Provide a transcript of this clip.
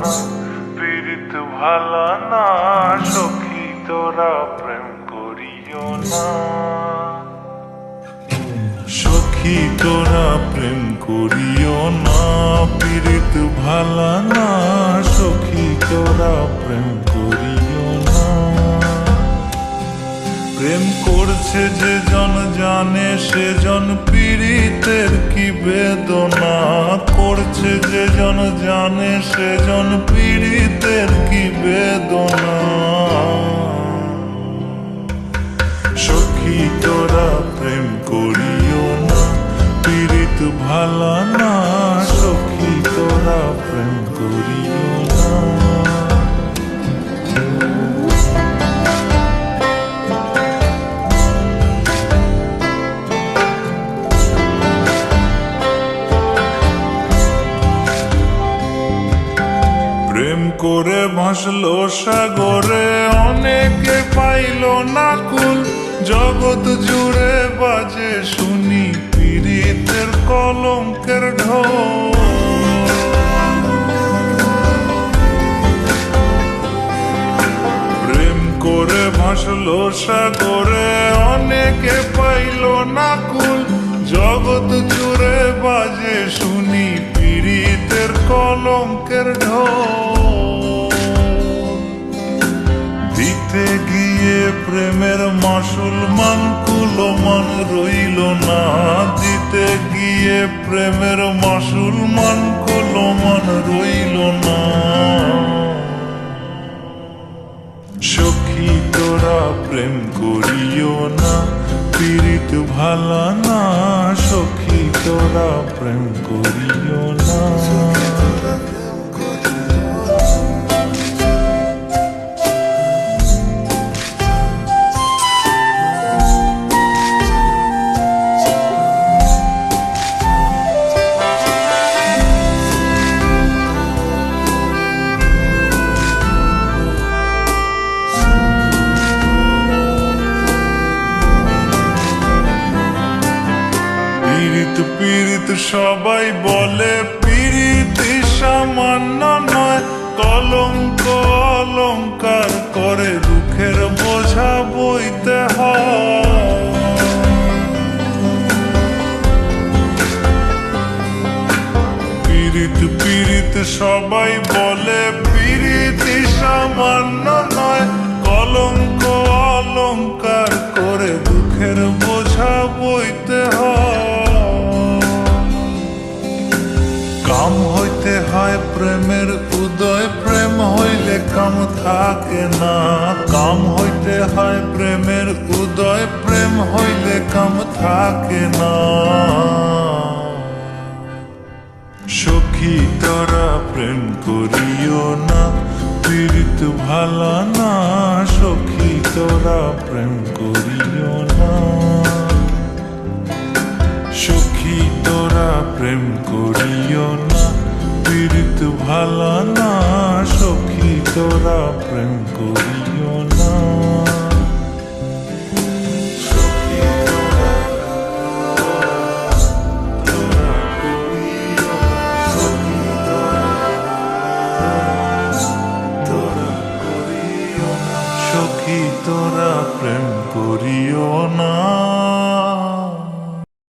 না, পীড়িত ভালা না, সখী তোরা প্রেম করিও না। সখী তোরা প্রেম করিও না, পীড়িত ভালা না, সখী তোরা প্রেম করিও না। প্রেম করছে যে জন জানে, সে জন পীড়িতের কি বেদনা। করছে যে জন জানে, সে জন পীড়িতের কি বেদনা। সখী তোরা প্রেম করিও না, পীড়িত ভালা না, সখী তোরা প্রেম করিও না। প্রেম করে ভাসলো সাগরে, অনেকে পাইল না কুল। জগৎ জুড়ে বাজে শুনি পীড়িতের কলঙ্কের ঢোল। প্রেম করে ভাসলো সাগরে, অনেকে পাইল না কুল। জগৎ জুড়ে বাজে শুনি পীড়িতের কলঙ্কের ঢোল। দিতে গিয়ে প্রেমের মাসুল মান কুলমান রইল না। দিতে গিয়ে প্রেমের মাসুল মান কুলমান রইল না। সখী তোরা প্রেম করিও না, পীড়িত ভালা না, সখী তোরা প্রেম করিও না। পীড়িত পীড়িত সবাই বলে, পীড়িতি সামান্য নয়। কলঙ্ক অলঙ্কার করে দুঃখের বোঝা বইতে হয়। পীড়িত পীড়িত সবাই বলে, পীড়িতি সামান্য নয়। কলঙ্ক অলঙ্কার করে দুঃখের বোঝা বইতে হয়। কাম হইতে হয় প্রেমের উদয়, প্রেম হইলে কাম থাকে না। কাম হইতে হয় প্রেমের উদয়, প্রেম হইলে কাম থাকে না। সখী তোরা প্রেম করিও না, পীড়িত ভালা না, সখী তোরা প্রেম করিও না। সখী তোরা প্রেম করিও না, পীড়িত ভালা না, সখী তোরা প্রেম করিও না। সখী তোরা প্রেম করিও না।